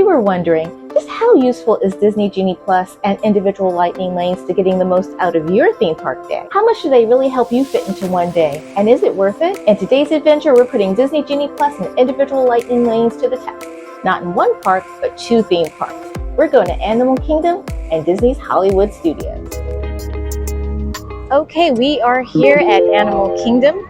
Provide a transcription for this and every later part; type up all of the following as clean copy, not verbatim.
were wondering, just how useful is Disney Genie Plus and individual lightning lanes to getting the most out of your theme park day? How much do they really help you fit into one day? And is it worth it? In today's adventure, we're putting Disney Genie Plus and individual lightning lanes to the test. Not in one park, but 2 theme parks. We're going to Animal Kingdom and Disney's Hollywood Studios. Okay, we are here at Animal Kingdom.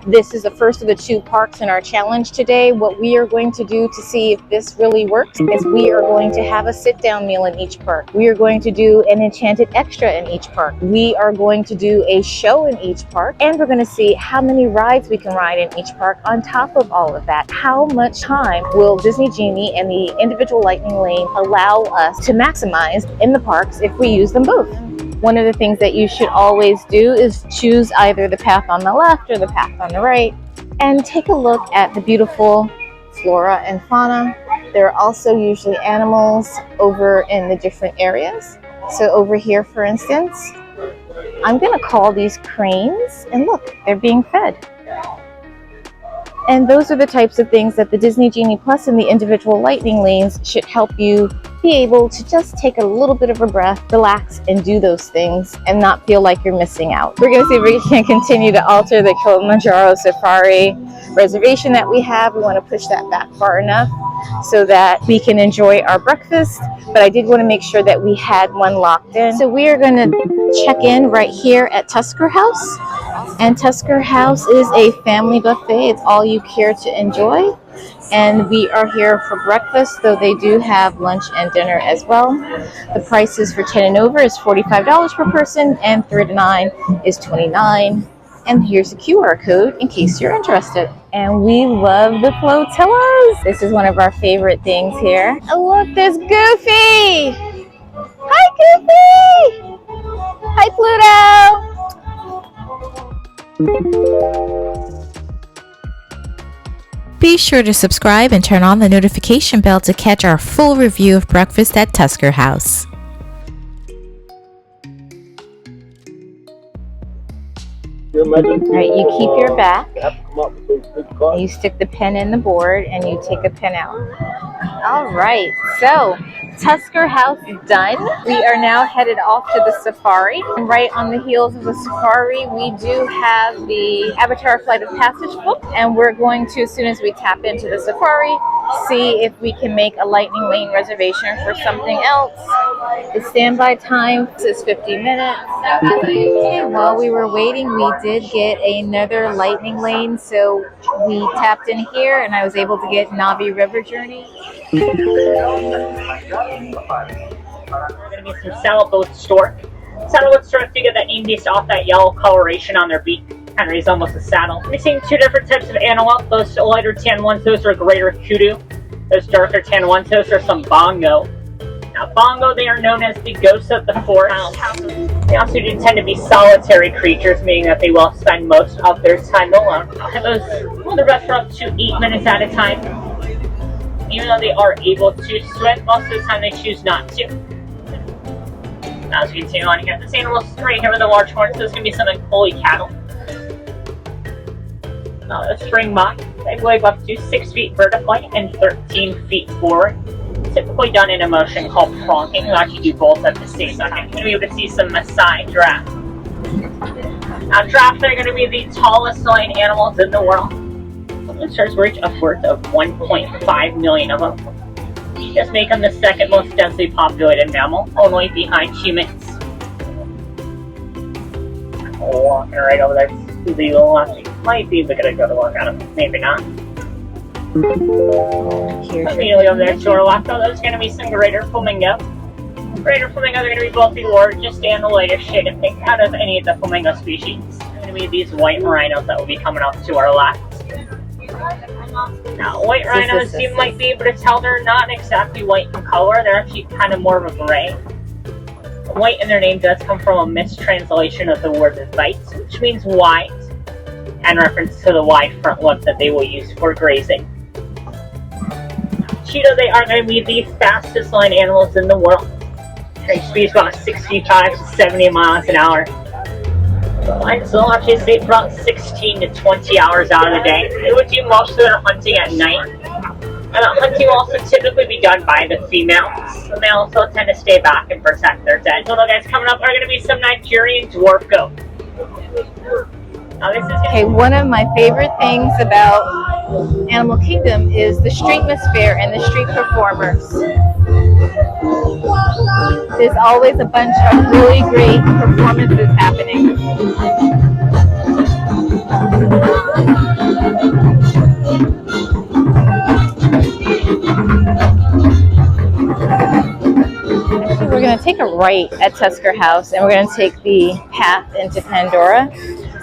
This is the first of the 2 parks in our challenge today. What we are going to do to see if this really works is we are going to have a sit-down meal in each park. We are going to do an Enchanted extra in each park. We are going to do a show in each park, and we're going to see how many rides we can ride in each park. On top of all of that, how much time will Disney Genie and the individual lightning lane allow us to maximize in the parks if we use them both? One of the things that you should always do is choose either the path on the left or the path on the right, and take a look at the beautiful flora and fauna. There are also usually animals over in the different areas. So over here, for instance, I'm going to call these cranes, and look, they're being fed. And those are the types of things that the Disney Genie Plus and the individual lightning lanes should help you be able to just take a little bit of a breath, relax, and do those things and not feel like you're missing out. We're going to see if we can continue to alter the Kilimanjaro Safari reservation that we have. We want to push that back far enough so that we can enjoy our breakfast, but I did want to make sure that we had one locked in. So we are going to check in right here at Tusker House, and Tusker House is a family buffet. It's all you care to enjoy, and we are here for breakfast, though they do have lunch and dinner as well. The prices for 10 and over is $45 per person, and 3 to 9 is $29. And here's a QR code in case you're interested. And we love the flotillas. This is one of our favorite things here. Oh, look, there's Goofy. Hi, Goofy. Hi, Pluto. Be sure to subscribe and turn on the notification bell to catch our full review of breakfast at Tusker House. Alright, you keep your back, and you stick the pen in the board, and you take a pen out. Alright, so Tusker House is done. We are now headed off to the safari. And right on the heels of the safari, we do have the Avatar Flight of Passage book, and we're going to, as soon as we tap into the safari, see if we can make a lightning lane reservation for something else. The standby time is 50 minutes. And while we were waiting, we did get another lightning lane, so we tapped in here and I was able to get Navi River Journey. We're going to get some saddleboat stork. Saddleboat stork, do get that name based off that yellow coloration on their beak. Kind of resembles a saddle. We're seeing 2 different types of antelope. Those lighter tan ones, those are greater kudu. Those darker tan ones, those are some bongo. Now, bongo, they are known as the ghosts of the forest. They also do tend to be solitary creatures, meaning that they will spend most of their time alone. Those hold the rest for up to 8 minutes at a time. Even though they are able to swim, most of the time they choose not to. Now, as we continue on here, this animal right here with the large horns, so this is going to be something fully cattle. Now, the springbok, they wave up to 6 feet vertically and 13 feet forward. Typically done in a motion called pronking. We'll actually do both at the same time. You're going to be able to see some Maasai giraffe. Now, giraffes are going to be the tallest land animals in the world. Stars reach upwards of 1.5 million of them. Just make them the 2nd most densely populated mammal, only behind humans. Walking right over there. Might be able to go to look at them. Maybe not. Immediately over there to our left, there's going to be some greater flamingo. Greater flamingo are going to be both the largest and the lightest shade of pink out of any of the flamingo species. They're going to be these white rhinos that will be coming up to our left. Now, white rhinos, you might be able to tell they're not exactly white in color. They're actually kind of more of a gray. White in their name does come from a mistranslation of the word white, which means white, and reference to the wide front lip that they will use for grazing. Cheetah, they are going to be the fastest land animals in the world. Their speed is about 65 to 70 miles an hour. So they'll actually stay for about 16 to 20 hours out of the day. They would do most of their hunting at night. And hunting will also typically be done by the females. The males will tend to stay back and protect their dead. So, guys, coming up are going to be some Nigerian dwarf goat. Now, this is Okay, one of my favorite things about Animal Kingdom is the streetmosphere and the street performers. There's always a bunch of really great performances happening. Actually, we're going to take a right at Tusker House, and we're going to take the path into Pandora.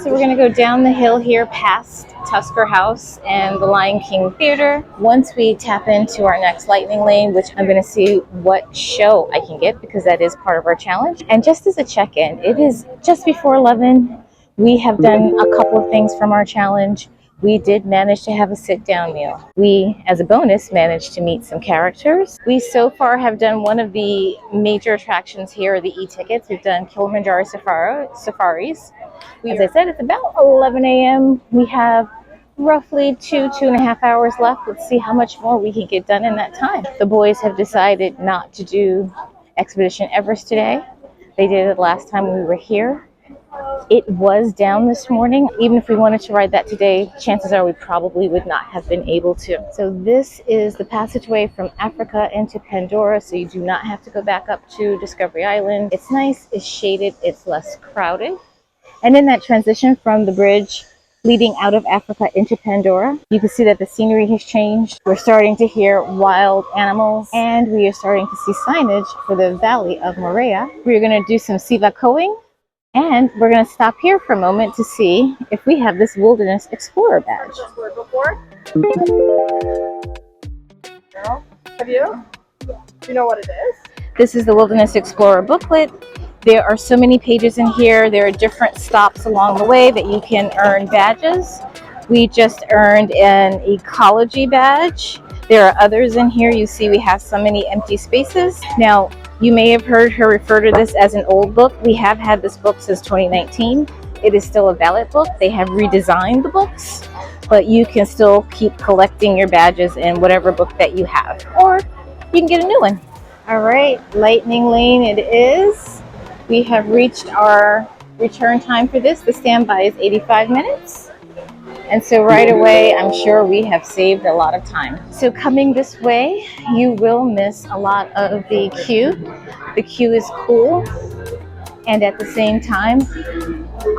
So we're going to go down the hill here past Tusker House and the Lion King Theater. Once we tap into our next Lightning Lane, which I'm going to see what show I can get because that is part of our challenge. And just as a check-in, it is just before 11. We have done a couple of things from our challenge. We did manage to have a sit-down meal. We, as a bonus, managed to meet some characters. We so far have done one of the major attractions here, the e-tickets. We've done Kilimanjaro Safaris. As I said, it's about 11 a.m. We have roughly 2.5 hours left. Let's see how much more we can get done in that time. The boys have decided not to do Expedition Everest today. They did it last time we were here. It was down this morning. Even if we wanted to ride that today, chances are we probably would not have been able to. So this is the passageway from Africa into Pandora, so you do not have to go back up to Discovery Island. It's nice, it's shaded, it's less crowded. And in that transition from the bridge leading out of Africa into Pandora, you can see that the scenery has changed. We're starting to hear wild animals, and we are starting to see signage for the Valley of Morea. We're going to do some Sivacoing. And we're going to stop here for a moment to see if we have this Wilderness Explorer badge. No? Have you? Do you know what it is? This is the Wilderness Explorer booklet. There are so many pages in here. There are different stops along the way that you can earn badges. We just earned an ecology badge. There are others in here. You see we have so many empty spaces. Now, you may have heard her refer to this as an old book. We have had this book since 2019. It is still a valid book. They have redesigned the books, but you can still keep collecting your badges in whatever book that you have, or you can get a new one. All right, Lightning Lane it is. We have reached our return time for this. The standby is 85 minutes. And so right away, I'm sure we have saved a lot of time. So coming this way, you will miss a lot of the queue. The queue is cool. And at the same time,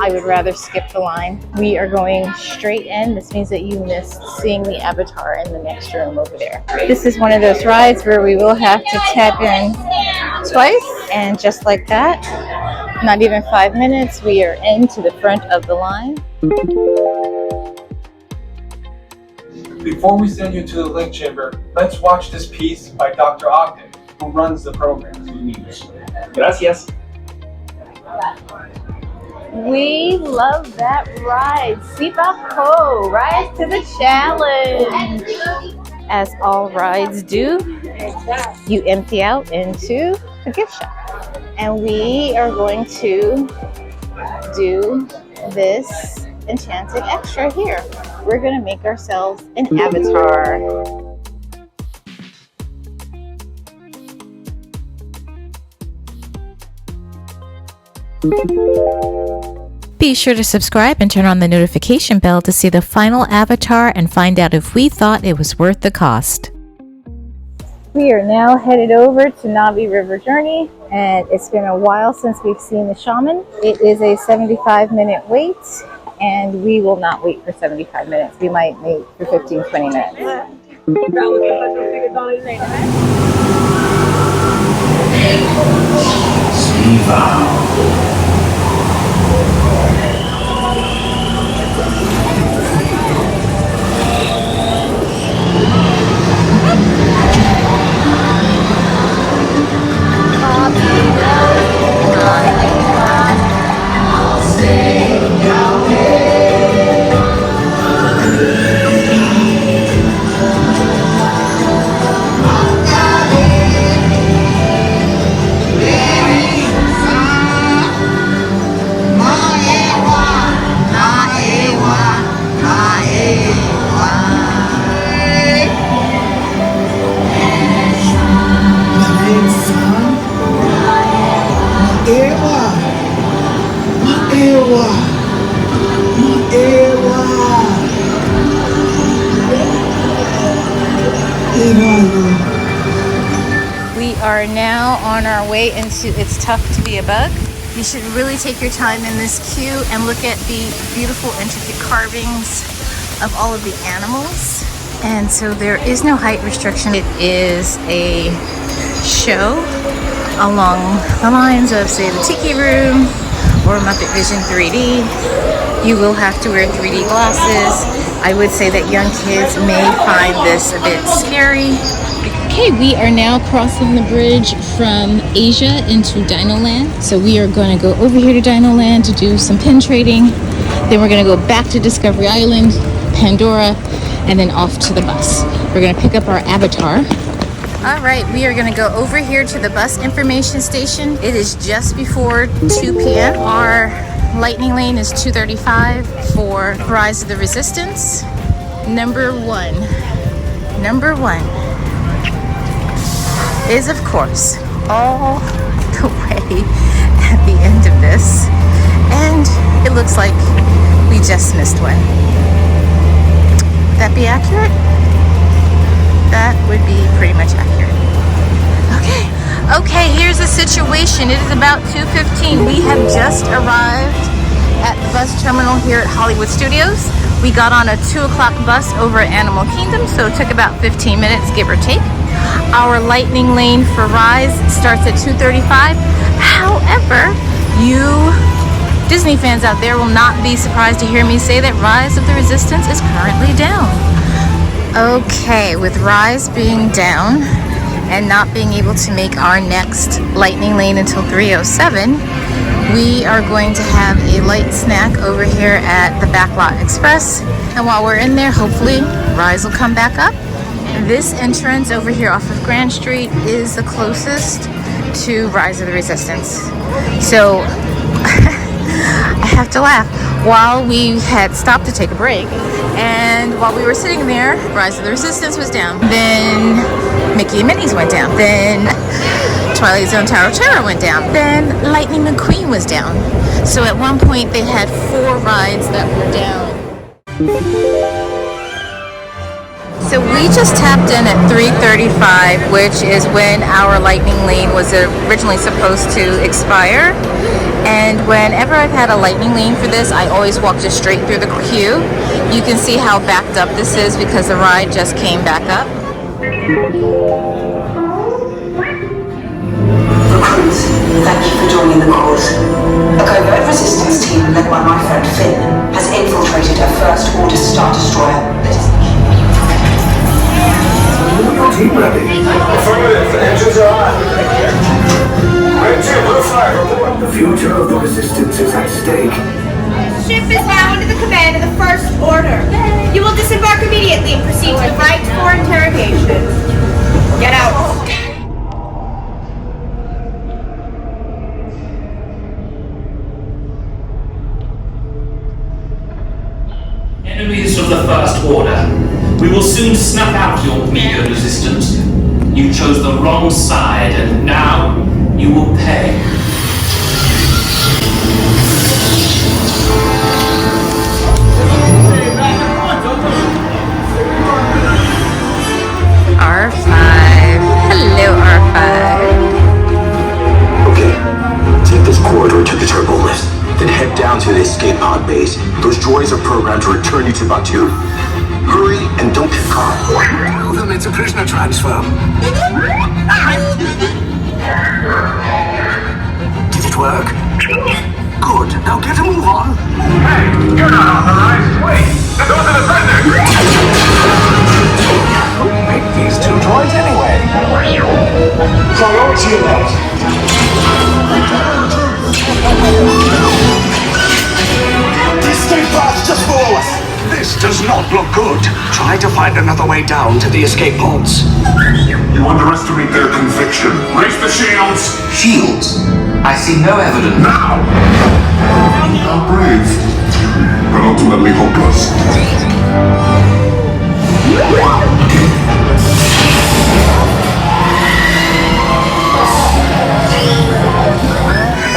I would rather skip the line. We are going straight in. This means that you missed seeing the avatar in the next room over there. This is one of those rides where we will have to tap in twice. And just like that, not even 5 minutes, we are into the front of the line. Before we send you to the link chamber, let's watch this piece by Dr. Ogden, who runs the program. Gracias. We love that ride. Sibaco, Rise to the Challenge. As all rides do, you empty out into a gift shop. And we are going to do this Enchanted extra here. We're going to make ourselves an avatar. Be sure to subscribe and turn on the notification bell to see the final avatar and find out if we thought it was worth the cost. We are now headed over to Navi River Journey, and it's been a while since we've seen the shaman. It is a 75-minute wait, and we will not wait for 75 minutes. We might wait for 15-20 minutes. are now on our way into It's Tough to Be a Bug. You should really take your time in this queue and look at the beautiful intricate carvings of all of the animals. And so there is no height restriction. It is a show along the lines of, say, the Tiki Room or Muppet Vision 3D. You will have to wear 3D glasses. I would say that young kids may find this a bit scary. Okay, we are now crossing the bridge from Asia into Dinoland. So we are going to go over here to Dinoland to do some pin trading. Then we're going to go back to Discovery Island, Pandora, and then off to the bus. We're going to pick up our avatar. All right, we are going to go over here to the bus information station. It is just before 2 p.m. Our Lightning lane is 235 for Rise of the Resistance. Number one is, of course, all the way at the end of this. And it looks like we just missed one. Would that be accurate? That would be pretty much accurate. Okay, here's the situation. It is about 2:15. We have just arrived at the bus terminal here at Hollywood Studios. We got on a 2 o'clock bus over at Animal Kingdom, so it took about 15 minutes, give or take. Our Lightning lane for Rise starts at 2:35. However, you Disney fans out there will not be surprised to hear me say that Rise of the Resistance is currently down. Okay, with Rise being down and not being able to make our next Lightning lane until 3:07, we are going to have a light snack over here at the Backlot Express. And while we're in there, hopefully Rise will come back up. This entrance over here off of Grand Street is the closest to Rise of the Resistance. So I have to laugh. While we had stopped to take a break, and while we were sitting there, Rise of the Resistance was down. Then Mickey and Minnie's went down. Then Twilight Zone Tower of Terror went down. Then Lightning McQueen was down. So at one point they had 4 rides that were down. So we just tapped in at 3:35, which is when our Lightning lane was originally supposed to expire. And whenever I've had a Lightning lane for this, I always walk just straight through the queue. You can see how backed up this is because the ride just came back up. Recruits, thank you for joining the cause. A covert resistance team led by my friend Finn has infiltrated a First Order Star Destroyer. Your team ready? Affirmative. Engines are on. Red team, blue flag, report. The future of the Resistance is at stake. Ship is now under the command of the First Order. You will disembark immediately and proceed to right for interrogation. Get out. Enemies of the First Order, we will soon snuff out your meager resistance. You chose the wrong side, and now you will pay. R5. Hello, R5. Okay, take this corridor to the turbo lift, then head down to the escape pod base. Those droids are programmed to return you to Batu. Hurry and don't get caught. Tell them it's a prisoner transfer. Did it work? Good. Now get a move on. Hey, you're not authorized. Wait, those are the prisoners. Who made these 2 droids anyway? Priority alert. The escape pod's just below us. This does not look good. Try to find another way down to the escape pods. You underestimate their conviction. Raise the shields. Shields? I see no evidence. Now! How brave, but ultimately hopeless.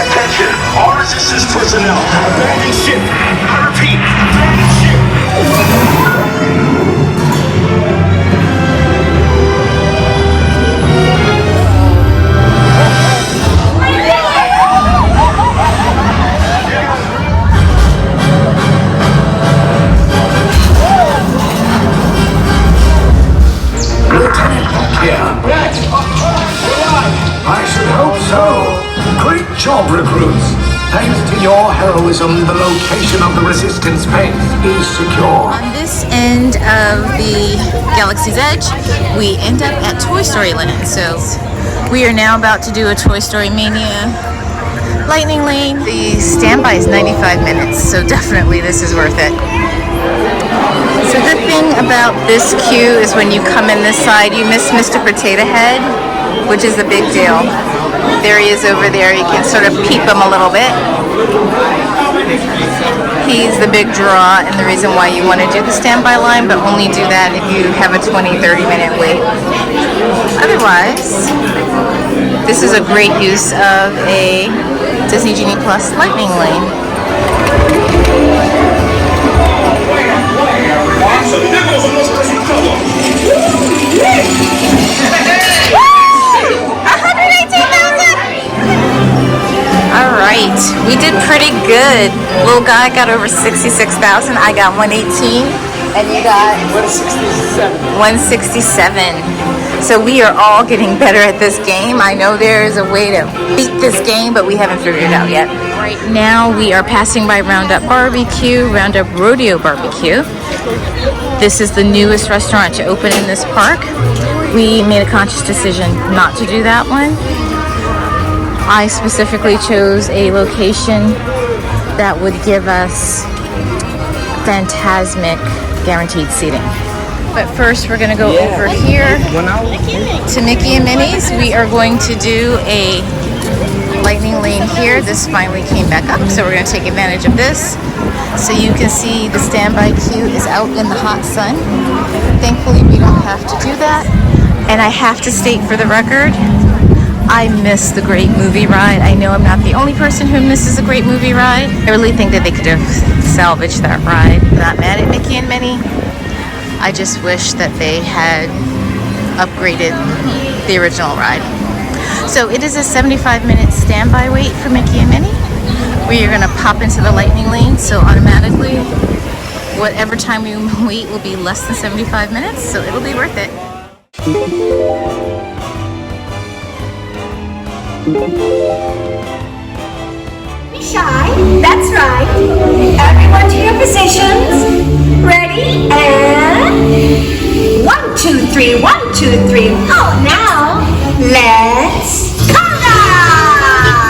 Attention, all resistance personnel. Abandon ship. I repeat, abandon ship. So, great job, recruits. Thanks to your heroism, the location of the resistance base is secure. On this end of the Galaxy's Edge, we end up at Toy Story Land. So we are now about to do a Toy Story Mania Lightning Lane. The standby is 95 minutes, so definitely this is worth it. So the thing about this queue is when you come in this side, you miss Mr. Potato Head, which is a big deal. There he is over there. You can sort of peep him a little bit. He's the big draw and the reason why you want to do the standby line, but only do that if you have a 20-30 minute wait. Otherwise, this is a great use of a Disney Genie Plus Lightning Lane. Alright, we did pretty good. Little guy got over 66,000. I got 118, and you got 167. So we are all getting better at this game. I know there is a way to beat this game, but we haven't figured it out yet. Right now we are passing by Roundup Barbecue, Roundup Rodeo Barbecue. This is the newest restaurant to open in this park. We made a conscious decision not to do that one. I specifically chose a location that would give us Fantasmic guaranteed seating. But first we're going to go over here to Mickey and Minnie's. We are going to do a Lightning Lane here. This finally came back up, so we're going to take advantage of this. So you can see the standby queue is out in the hot sun. Thankfully we don't have to do that. And I have to state for the record, I miss the Great Movie Ride. I know I'm not the only person who misses a Great Movie Ride. I really think that they could have salvaged that ride. I'm not mad at Mickey and Minnie. I just wish that they had upgraded the original ride. So it is a 75-minute standby wait for Mickey and Minnie. We are going to pop into the Lightning Lane, so automatically whatever time we wait will be less than 75 minutes, so it'll be worth it. Be shy. That's right. Everyone to your positions. Ready? And 1, 2, 3. 1, 2, 3. Oh, now let's conga!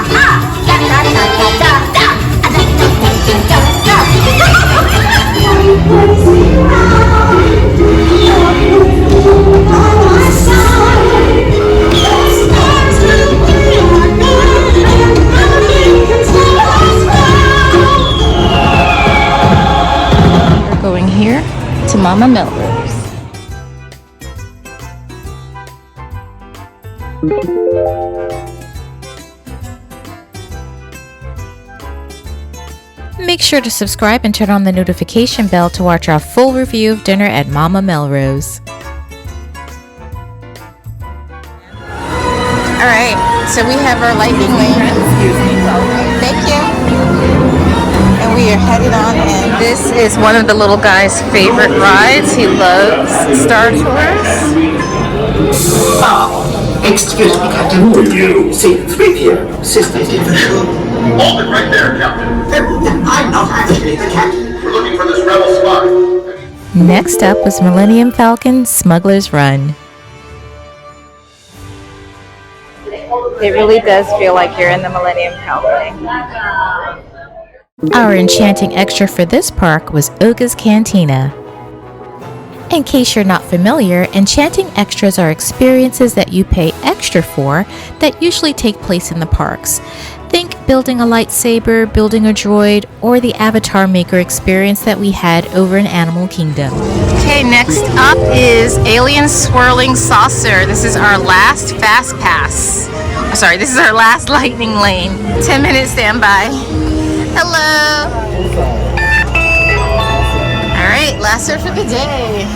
Da da da da da da. Da We're going here to Mama Melrose. Make sure to subscribe and turn on the notification bell to watch our full review of dinner at Mama Melrose. Alright, so we have our Lightning Lane. Thank you. And we are headed on, and this is one of the little guy's favorite rides. He loves Star Tours. Excuse me, Captain. Who are you? See, 3PO, Sister Division. Hold it right there, Captain. I'm not actually the captain. We're looking for this rebel spy. Next up was Millennium Falcon Smuggler's Run. It really does feel like you're in the Millennium Falcon. Our enchanting extra for this park was Oga's Cantina. In case you're not familiar, enchanting extras are experiences that you pay extra for that usually take place in the parks. Think building a lightsaber, building a droid, or the avatar maker experience that we had over in Animal Kingdom. Okay, next up is Alien Swirling Saucer. This is our last Fast Pass. Sorry, this is our last Lightning Lane. 10-minute standby. Hello. Alright, last word for the day.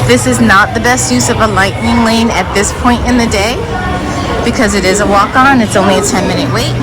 This is not the best use of a Lightning Lane at this point in the day because it is a walk-on. It's only a 10-minute wait.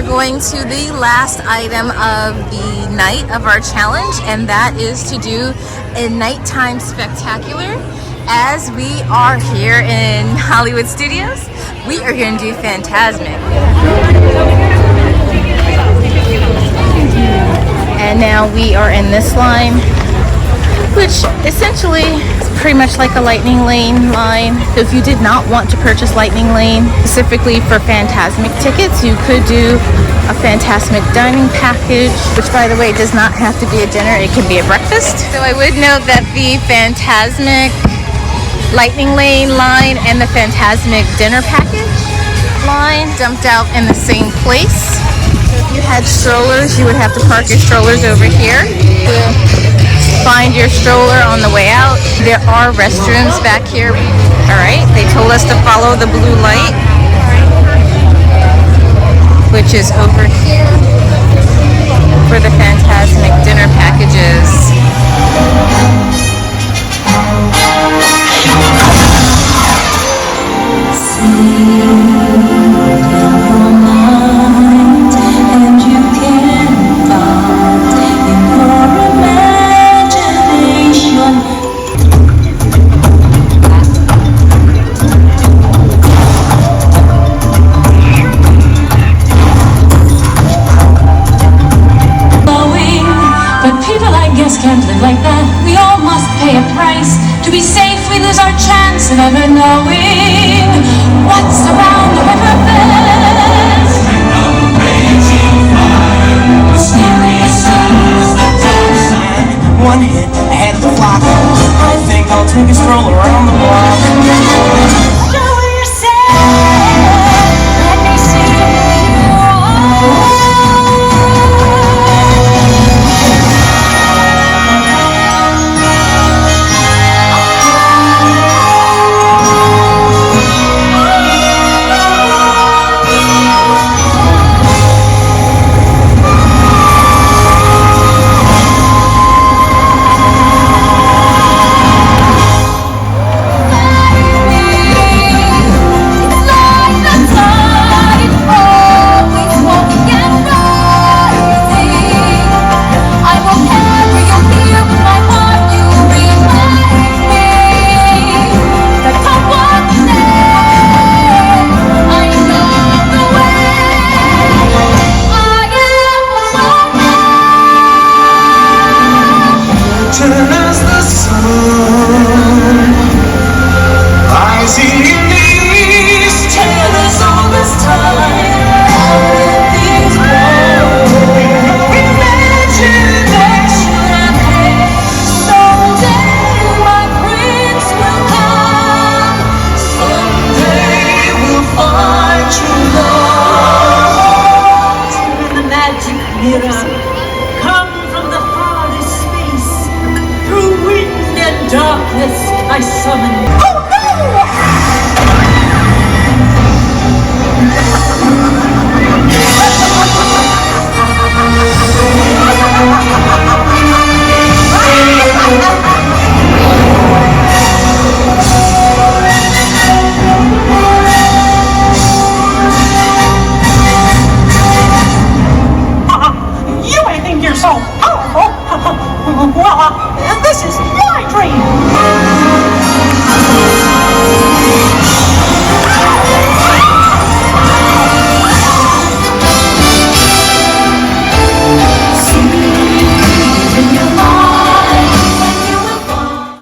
going to the last item of the night of our challenge, and that is to do a nighttime spectacular. As we are here in Hollywood Studios, we are going to do Fantasmic. And now we are in this line, which essentially is pretty much like a Lightning Lane line. If you did not want to purchase Lightning Lane specifically for Fantasmic tickets, you could do a Fantasmic dining package, which by the way does not have to be a dinner, it can be a breakfast. So I would note that the Fantasmic Lightning Lane line and the Fantasmic dinner package line dumped out in the same place. So if you had strollers, you would have to park your strollers over here. Find your stroller on the way out. There are restrooms back here. All right, they told us to follow the blue light, which is over here for the Fantasmic dinner packages. Can't live like that. We all must pay a price. To be safe, we lose our chance of ever knowing what's around the river bend. One hit ahead of the flock. I think I'll take a stroll around the block. Show yourself. Let me see you all. I summon you. You may think you're so powerful. Well, this is my dream.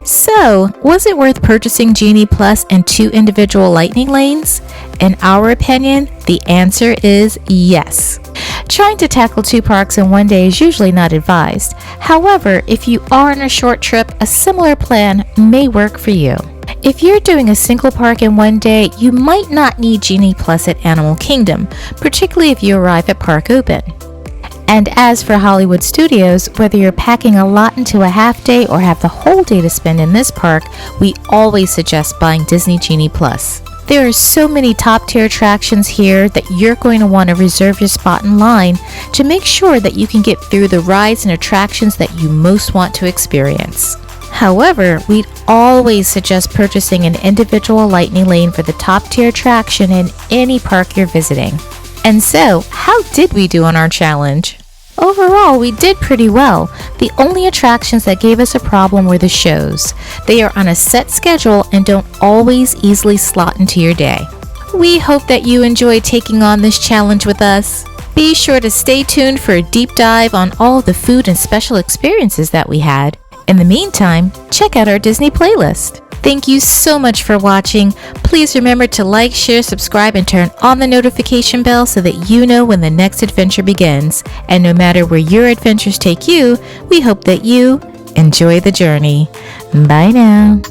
So, was it worth purchasing Genie Plus and 2 individual Lightning lanes? In our opinion, the answer is yes. Trying to tackle 2 parks in one day is usually not advised. However, if you are on a short trip, a similar plan may work for you. If you're doing a single park in one day, you might not need Genie Plus at Animal Kingdom, particularly if you arrive at Park Open. And as for Hollywood Studios, whether you're packing a lot into a half day or have the whole day to spend in this park, we always suggest buying Disney Genie Plus. There are so many top-tier attractions here that you're going to want to reserve your spot in line to make sure that you can get through the rides and attractions that you most want to experience. However, we'd always suggest purchasing an individual Lightning lane for the top-tier attraction in any park you're visiting. And so, how did we do on our challenge? Overall, we did pretty well. The only attractions that gave us a problem were the shows. They are on a set schedule and don't always easily slot into your day. We hope that you enjoyed taking on this challenge with us. Be sure to stay tuned for a deep dive on all the food and special experiences that we had. In the meantime, check out our Disney playlist. Thank you so much for watching. Please remember to like, share, subscribe, and turn on the notification bell so that you know when the next adventure begins. And no matter where your adventures take you, we hope that you enjoy the journey. Bye now.